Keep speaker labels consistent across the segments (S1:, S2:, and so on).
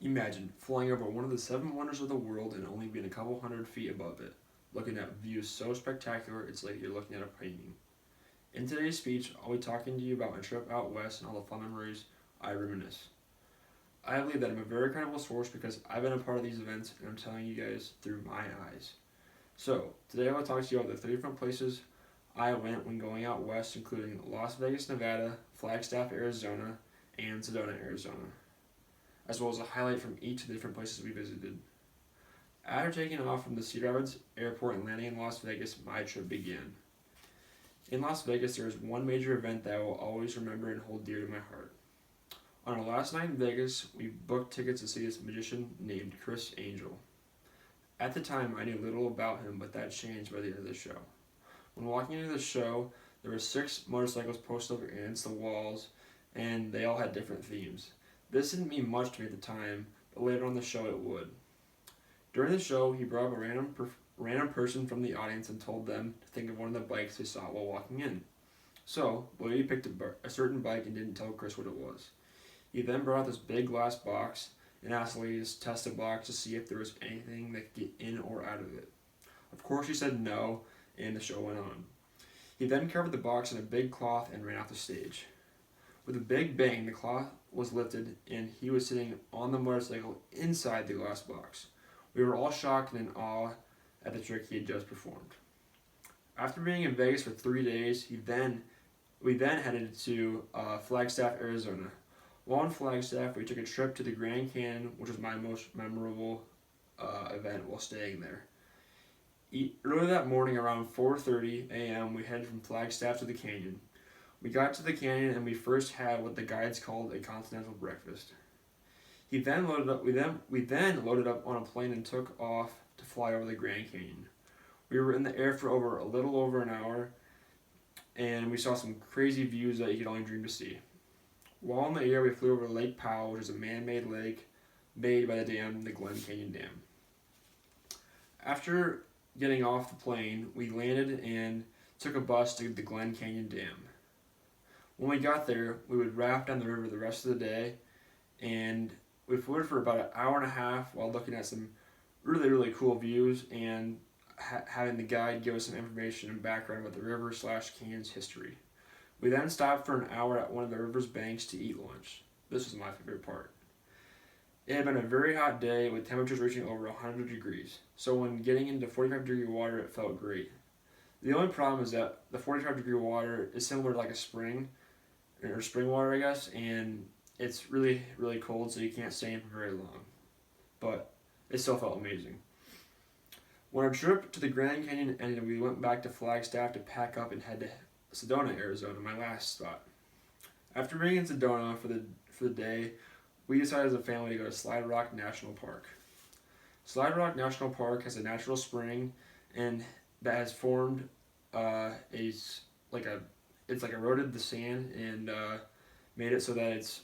S1: Imagine flying over one of the seven wonders of the world and only being a couple hundred feet above it, looking at views so spectacular it's like you're looking at a painting. In today's speech, I'll be talking to you about my trip out west and all the fun memories I reminisce. I believe that I'm a very credible source because I've been a part of these events and I'm telling you guys through my eyes. So, today I will talk to you about the three different places I went when going out west, including Las Vegas, Nevada, Flagstaff, Arizona, and Sedona, Arizona, as well as a highlight from each of the different places we visited. After taking off from the Cedar Rapids Airport and landing in Las Vegas, my trip began. In Las Vegas, there was one major event that I will always remember and hold dear to my heart. On our last night in Vegas, we booked tickets to see this magician named Criss Angel. At the time, I knew little about him, but that changed by the end of the show. When walking into the show, there were 6 motorcycles posted up against the walls, and they all had different themes. This didn't mean much to me at the time, but later on in the show it would. During the show, he brought up a random person from the audience and told them to think of one of the bikes they saw while walking in. So, Willie picked a certain bike and didn't tell Chris what it was. He then brought out this big glass box and asked Lee to test the box to see if there was anything that could get in or out of it. Of course he said no, and the show went on. He then covered the box in a big cloth and ran off the stage. With a big bang, the cloth was lifted and he was sitting on the motorcycle inside the glass box. We were all shocked and in awe at the trick he had just performed. After being in Vegas for 3 days, we then headed to Flagstaff, Arizona. While in Flagstaff, we took a trip to the Grand Canyon, which was my most memorable event while staying there. Early that morning, around 4:30 a.m., we headed from Flagstaff to the canyon. We got to the canyon and we first had what the guides called a continental breakfast. We then loaded up on a plane and took off to fly over the Grand Canyon. We were in the air for a little over an hour, and we saw some crazy views that you could only dream to see. While in the air, we flew over Lake Powell, which is a man-made lake made by the Glen Canyon Dam. After getting off the plane, we landed and took a bus to the Glen Canyon Dam. When we got there, we would raft down the river the rest of the day, and we floated for about an hour and a half while looking at some really, really cool views and having the guide give us some information and background about the river/canyon's history. We then stopped for an hour at one of the river's banks to eat lunch. This was my favorite part. It had been a very hot day with temperatures reaching over 100 degrees, so when getting into 45-degree water it felt great. The only problem is that the 45-degree water is similar to like a spring, or spring water I guess, and it's really, really cold so you can't stay in for very long. But it still felt amazing. When our trip to the Grand Canyon ended, we went back to Flagstaff to pack up and head to Sedona, Arizona, my last spot. After being in Sedona for the day, we decided as a family to go to Slide Rock National Park. Slide Rock National Park has a natural spring, and that has formed it's like eroded the sand and made it so that it's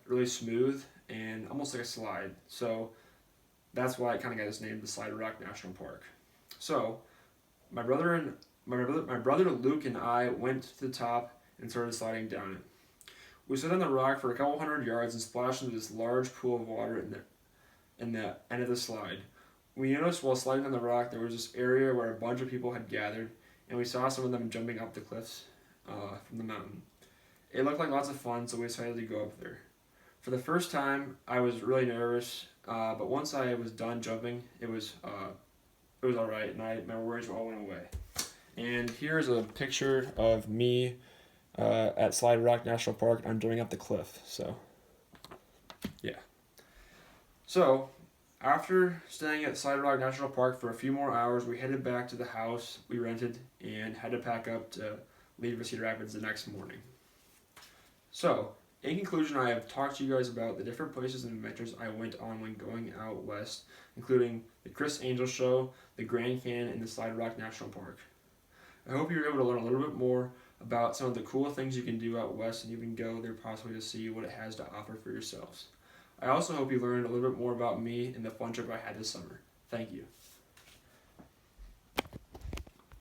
S1: really smooth and almost like a slide. So that's why it kind of got its name, the Slide Rock National Park. So my brother Luke and I went to the top and started sliding down it. We stood on the rock for a couple hundred yards and splashed into this large pool of water in the end of the slide. We noticed while sliding on the rock there was this area where a bunch of people had gathered, and we saw some of them jumping up the cliffs from the mountain. It looked like lots of fun, so we decided to go up there. For the first time, I was really nervous, but once I was done jumping, it was all right, and my worries all went away. And here's a picture of me at Slide Rock National Park. I'm jumping up the cliff, so yeah. So after staying at Slide Rock National Park for a few more hours, we headed back to the house we rented and had to pack up to leave for Cedar Rapids the next morning. So, in conclusion, I have talked to you guys about the different places and adventures I went on when going out west, including the Criss Angel Show, the Grand Canyon, and the Slide Rock National Park. I hope you were able to learn a little bit more about some of the cool things you can do out west and even go there possibly to see what it has to offer for yourselves. I also hope you learned a little bit more about me and the fun trip I had this summer. Thank you.